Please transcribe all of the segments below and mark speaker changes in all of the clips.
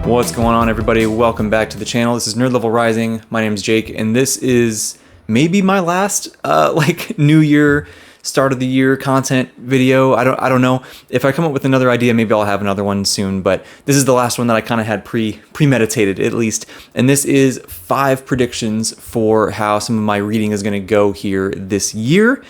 Speaker 1: What's going on, everybody? Welcome back to the channel. This is Nerd Level Rising. My name is Jake, and this is maybe my last New Year, start of the year content video. I don't know. If I come up with another idea, maybe I'll have another one soon. But this is the last one that I kind of had premeditated, at least. And this is 5 predictions for how some of my reading is going to go here this year.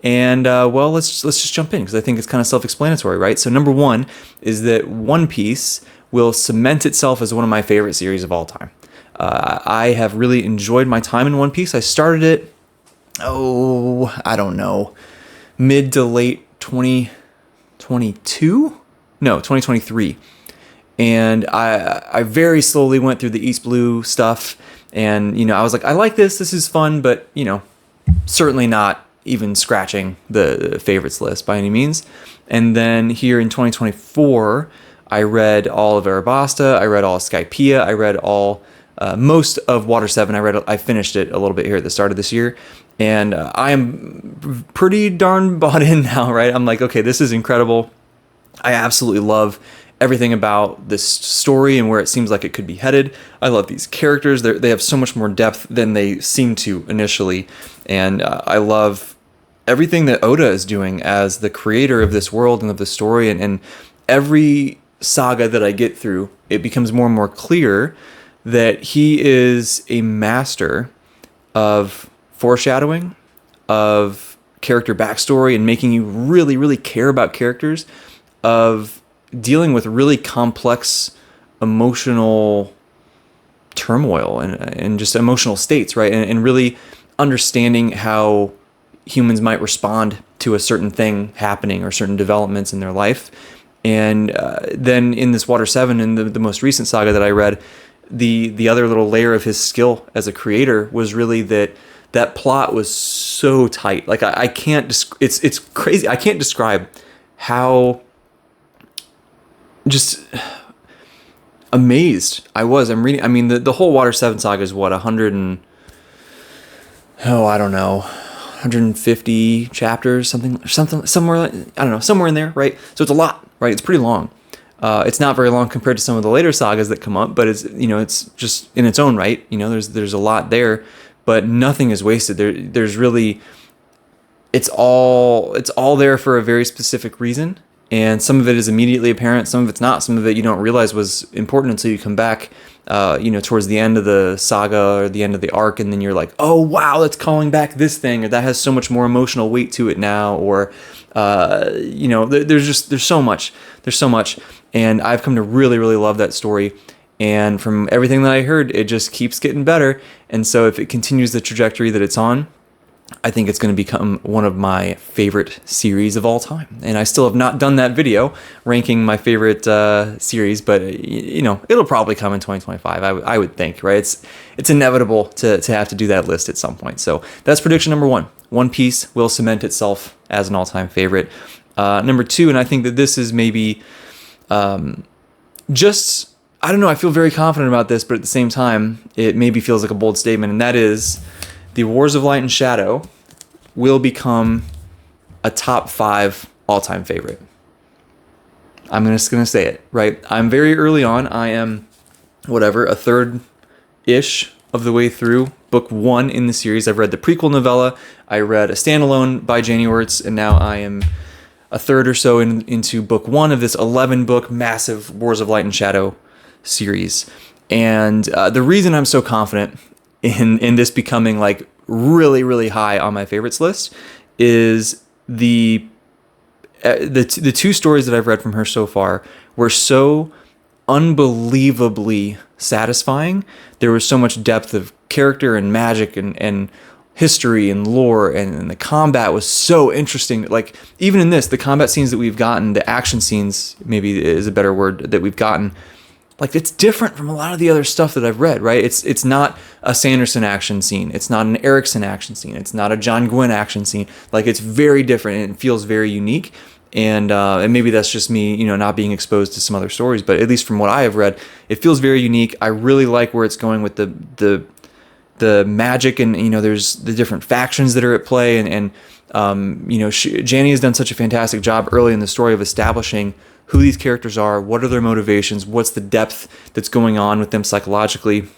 Speaker 1: And well, let's just jump in because I think it's kind of self-explanatory, right? So number 1 is that One Piece will cement itself as one of my favorite series of all time. I have really enjoyed my time in One Piece. I started it, I don't know, mid to late 2022? No, 2023. And I very slowly went through the East Blue stuff. And, I was like, I like this. This is fun, but, certainly not even scratching the favorites list by any means. And then here in 2024, I read all of Arabasta, I read all of Skypiea, I read all, most of Water 7. I finished it a little bit here at the start of this year, and I am pretty darn bought in now, right? I'm like, okay, this is incredible. I absolutely love everything about this story and where it seems like it could be headed. I love these characters. They have so much more depth than they seem to initially, and I love everything that Oda is doing as the creator of this world and of the story, and every saga that I get through, it becomes more and more clear that he is a master of foreshadowing, of character backstory, and making you really, really care about characters, of dealing with really complex emotional turmoil and just emotional states, right? And really understanding how humans might respond to a certain thing happening or certain developments in their life. And then in this Water 7, in the most recent saga that I read, the other little layer of his skill as a creator was really that plot was so tight. Like I can't, it's crazy. I can't describe how just amazed I was. I'm reading, I mean, the whole Water 7 saga is what, 150 chapters, something, somewhere, I don't know, somewhere in there, right? So it's a lot, right? It's pretty long. It's not very long compared to some of the later sagas that come up, but it's, it's just in its own right. There's a lot there, but nothing is wasted. There's really, it's all there for a very specific reason. And some of it is immediately apparent. Some of it's not. Some of it you don't realize was important until you come back, towards the end of the saga or the end of the arc. And then you're like, oh, wow, that's calling back this thing, or that has so much more emotional weight to it now. Or, there's so much. There's so much. And I've come to really, really love that story. And from everything that I heard, it just keeps getting better. And so if it continues the trajectory that it's on, I think it's going to become one of my favorite series of all time. And I still have not done that video ranking my favorite series, but it'll probably come in 2025. I would think, right? It's inevitable to have to do that list at some point. So that's prediction number 1. One Piece will cement itself as an all-time favorite. Number 2, and I think that this is maybe just, I don't know, I feel very confident about this, but at the same time, it maybe feels like a bold statement, and that is the Wars of Light and Shadow will become a top 5 all-time favorite. I'm just going to say it, right? I'm very early on. I am, a third-ish of the way through book 1 in the series. I've read the prequel novella. I read a standalone by Janie Wirtz, and now I am a third or so into book 1 of this 11-book massive Wars of Light and Shadow series. And the reason I'm so confident in this becoming like really, really high on my favorites list is the 2 stories that I've read from her so far were so unbelievably satisfying. There was so much depth of character and magic and history and lore, and the combat was so interesting. Like, even in this, the combat scenes that we've gotten, the action scenes maybe is a better word, that we've gotten, like, it's different from a lot of the other stuff that I've read, right? It's not a Sanderson action scene. It's not an Erickson action scene. It's not a John Gwynn action scene. Like, it's very different, and it feels very unique. And maybe that's just me, not being exposed to some other stories. But at least from what I have read, it feels very unique. I really like where it's going with the magic, and there's the different factions that are at play, and Janie has done such a fantastic job early in the story of establishing who these characters are, what are their motivations, what's the depth that's going on with them psychologically.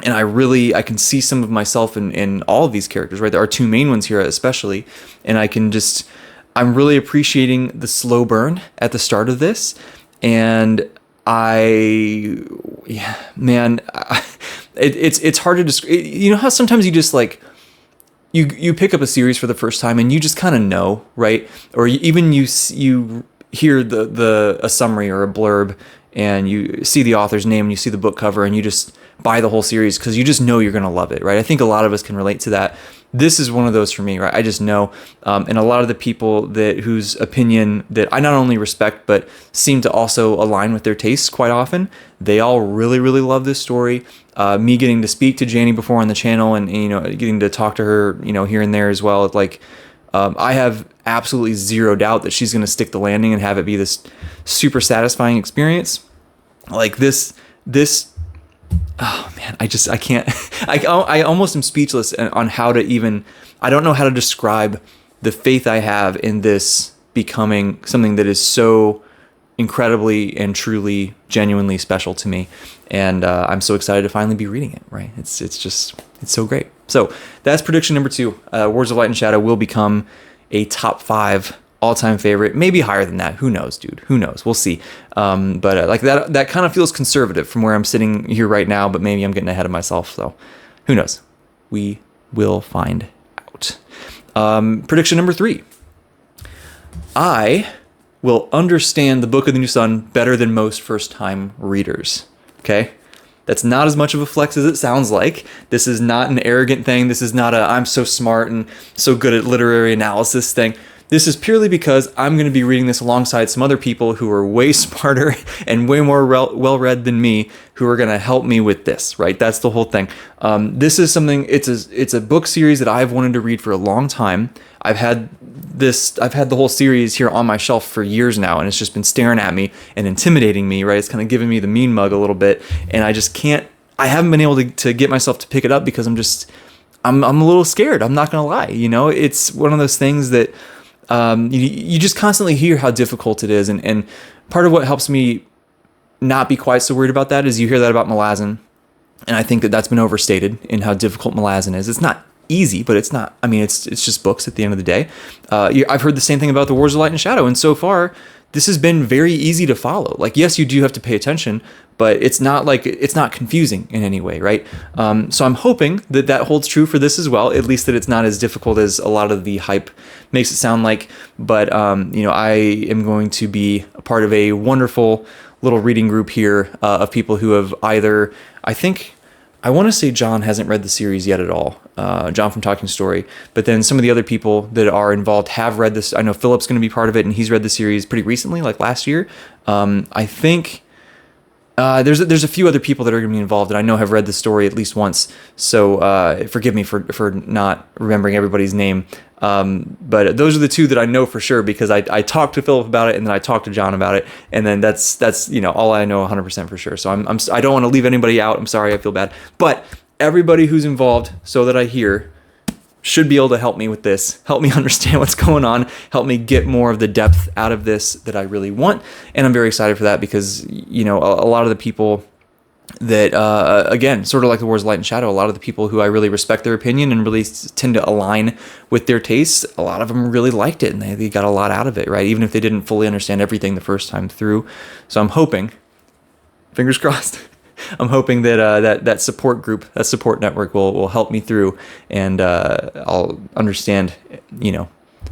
Speaker 1: And I can see some of myself in all of these characters, right? There are two main ones here especially. And I'm really appreciating the slow burn at the start of this. And it's hard to describe. You know how sometimes you just like, you pick up a series for the first time and you just kind of know, right? Or even you hear a summary or a blurb and you see the author's name and you see the book cover and you just buy the whole series because you just know you're going to love it, right? I think a lot of us can relate to that. This is one of those for me, right? I just know, and a lot of the people whose opinion that I not only respect but seem to also align with their tastes quite often, they all really, really love this story. Me getting to speak to Janie before on the channel and getting to talk to her, here and there as well. Like, I have absolutely zero doubt that she's going to stick the landing and have it be this super satisfying experience. Like this. Oh man, I can't. I almost am speechless on how to even. I don't know how to describe the faith I have in this becoming something that is so incredibly and truly, genuinely special to me, and I'm so excited to finally be reading it. Right? It's so great. So that's prediction number 2. Words of Light and Shadow will become a top 5 all-time favorite, maybe higher than that. Who knows, dude? Who knows? We'll see. But like that kind of feels conservative from where I'm sitting here right now, but maybe I'm getting ahead of myself. So who knows? We will find out. Prediction number 3. I will understand the Book of the New Sun better than most first-time readers. Okay? That's not as much of a flex as it sounds like. This is not an arrogant thing. This is not I'm so smart and so good at literary analysis thing. This is purely because I'm going to be reading this alongside some other people who are way smarter and way more well-read than me, who are going to help me with this, right? That's the whole thing. This is something, it's a book series that I've wanted to read for a long time. I've had the whole series here on my shelf for years now, and it's just been staring at me and intimidating me, right? It's kind of giving me the mean mug a little bit, and I haven't been able to get myself to pick it up because I'm a little scared. I'm not going to lie. It's one of those things that, you just constantly hear how difficult it is. And part of what helps me not be quite so worried about that is you hear that about Malazan. And I think that's been overstated in how difficult Malazan is. It's not easy, but it's not, it's just books at the end of the day. I've heard the same thing about the Wars of Light and Shadow. And so far, this has been very easy to follow. Like, yes, you do have to pay attention, but it's not confusing in any way, right? So I'm hoping that holds true for this as well, at least that it's not as difficult as a lot of the hype makes it sound like. But, I am going to be a part of a wonderful little reading group here of people who have either, I want to say John hasn't read the series yet at all, John from Talking Story, but then some of the other people that are involved have read this. I know Philip's going to be part of it, and he's read the series pretty recently, like last year. I think there's a few other people that are going to be involved that I know have read the story at least once, so forgive me for not remembering everybody's name. But those are the two that I know for sure because I talked to Philip about it and then I talked to John about it, and then that's all I know 100% for sure. So I don't want to leave anybody out. I'm sorry, I feel bad, but everybody who's involved, so that I hear, should be able to help me with this, help me understand what's going on, help me get more of the depth out of this that I really want. And I'm very excited for that because a lot of the people that, again, sort of like the Wars of Light and Shadow, a lot of the people who I really respect their opinion and really tend to align with their tastes, a lot of them really liked it and they got a lot out of it, right? Even if they didn't fully understand everything the first time through. So I'm hoping, fingers crossed, I'm hoping that that support group, that support network will help me through, and I'll understand,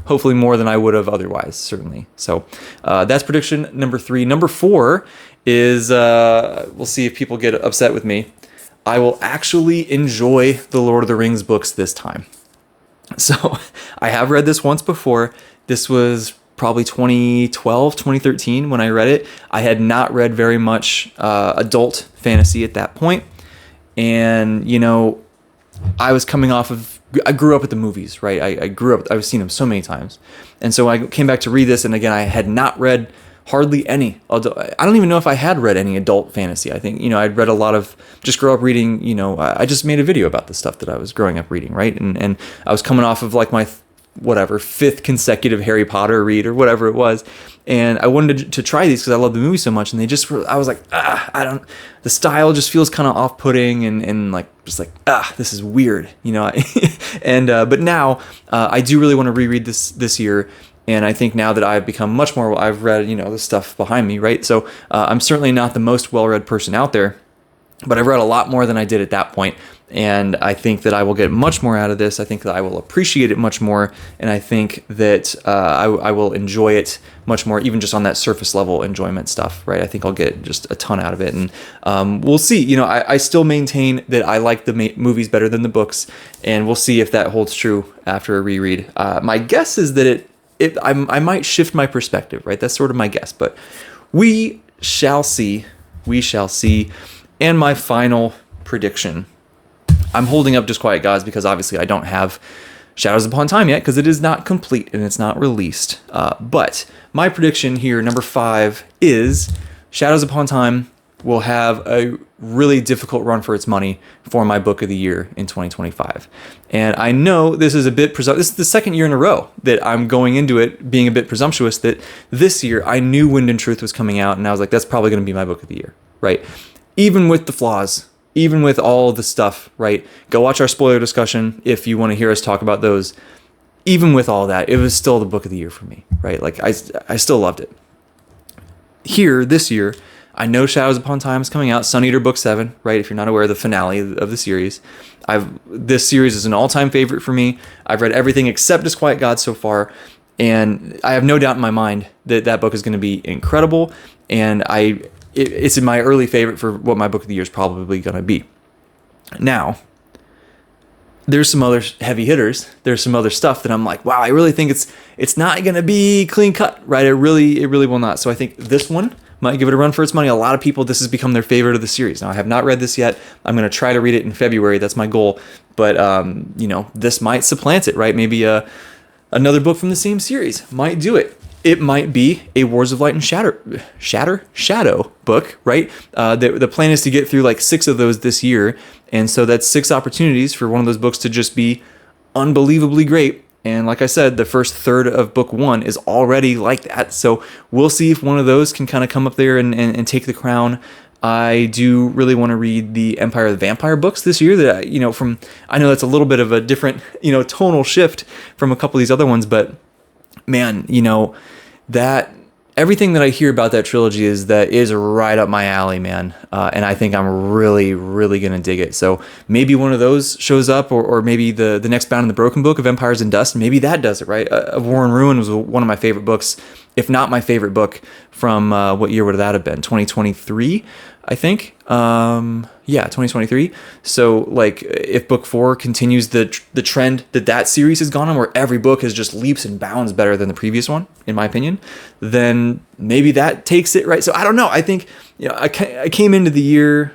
Speaker 1: hopefully more than I would have otherwise, certainly. So that's prediction number 3. Number 4 is, we'll see if people get upset with me, I will actually enjoy the Lord of the Rings books this time. So I have read this once before. This was probably 2012, 2013 when I read it. I had not read very much adult fantasy at that point. And, I was coming off of, I grew up with the movies, right? I've seen them so many times. And so I came back to read this, and again, I had not read hardly any adult, I don't even know if I had read any adult fantasy. I think, I'd read a lot of, just grow up reading, I just made a video about the stuff that I was growing up reading, right? And I was coming off of like my whatever, 5th consecutive Harry Potter read or whatever it was. And I wanted to try these because I love the movie so much. And they just were, I was like, the style just feels kind of off-putting and like, just like, this is weird, you know? And, but now I do really want to reread this year. And I think now that I've become much more, I've read, you know, the stuff behind me, right? So I'm certainly not the most well-read person out there, but I've read a lot more than I did at that point. And I think that I will get much more out of this. I think that I will appreciate it much more. And I think that I will enjoy it much more, even just on that surface level enjoyment stuff, right? I think I'll get just a ton out of it. And we'll see. You know, I still maintain that I like the movies better than the books. And we'll see if that holds true after a reread. My guess is that I might shift my perspective, right? That's sort of my guess. But we shall see. We shall see. And my final prediction. I'm holding up Just Quiet Gods because obviously I don't have Shadows Upon Time yet because it is not complete and it's not released. But my prediction here, number 5, is Shadows Upon Time will have a really difficult run for its money for my book of the year in 2025. And I know this is a bit this is the second year in a row that I'm going into it being a bit presumptuous that this year I knew Wind and Truth was coming out and I was like, that's probably going to be my book of the year, right? Even with the flaws, even with all the stuff, right? Go watch our spoiler discussion if you want to hear us talk about those. Even with all that, it was still the book of the year for me, right? Like I still loved it. Here, this year, I know Shadows Upon Time is coming out, Sun Eater Book 7, right? If you're not aware of the finale of the series. This series is an all-time favorite for me. I've read everything except Just Quiet Gods so far, and I have no doubt in my mind that that book is going to be incredible, and it's in my early favorite for what my book of the year is probably going to be. Now, there's some other heavy hitters. There's some other stuff that I'm like, wow, I really think it's not going to be clean cut, right? It really will not. So I think this one might give it a run for its money. A lot of people, this has become their favorite of the series. Now, I have not read this yet. I'm going to try to read it in February. That's my goal. But, you know, this might supplant it, right? Maybe another book from the same series might do it. It might be a Wars of Light and Shadow book, right? The plan is to get through like 6 of those this year. And so that's 6 opportunities for one of those books to just be unbelievably great. And like I said, the first third of book 1 is already like that. So we'll see if one of those can kind of come up there and take the crown. I do really want to read the Empire of the Vampire books this year. That I know that's a little bit of a different, tonal shift from a couple of these other ones, but man, that everything that I hear about that trilogy is right up my alley, man. And I think I'm really, really going to dig it. So maybe one of those shows up, or maybe the next Bound in the Broken book of Empires and Dust, maybe that does it, right? Of War and Ruin was one of my favorite books, if not my favorite book from, what year would that have been? 2023, I think. 2023. So like if book 4 continues the trend that series has gone on, where every book is just leaps and bounds better than the previous one, in my opinion, then maybe that takes it, right? So I don't know. I think, I came into the year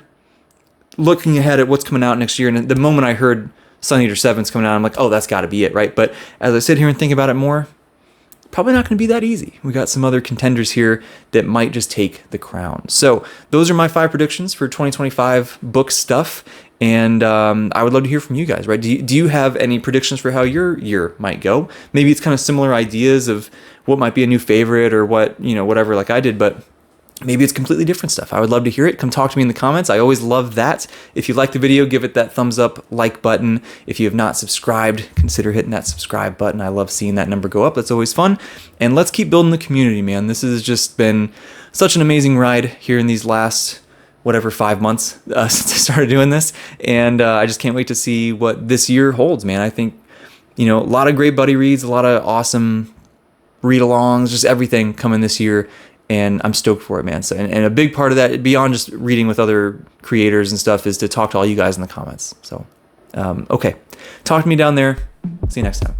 Speaker 1: looking ahead at what's coming out next year. And the moment I heard Sun Eater 7's coming out, I'm like, oh, that's gotta be it, right? But as I sit here and think about it more, probably not going to be that easy. We got some other contenders here that might just take the crown. So those are my 5 predictions for 2025 book stuff. And I would love to hear from you guys, right? Do you have any predictions for how your year might go? Maybe it's kind of similar ideas of what might be a new favorite or what, whatever like I did, but maybe it's completely different stuff. I would love to hear it. Come talk to me in the comments. I always love that. If you like the video, give it that thumbs up, like button. If you have not subscribed, consider hitting that subscribe button. I love seeing that number go up. That's always fun. And let's keep building the community, man. This has just been such an amazing ride here in these last, 5 months since I started doing this. And I just can't wait to see what this year holds, man. I think, a lot of great buddy reads, a lot of awesome read-alongs, just everything coming this year. And I'm stoked for it, man. So, and a big part of that, beyond just reading with other creators and stuff, is to talk to all you guys in the comments. So, okay. Talk to me down there. See you next time.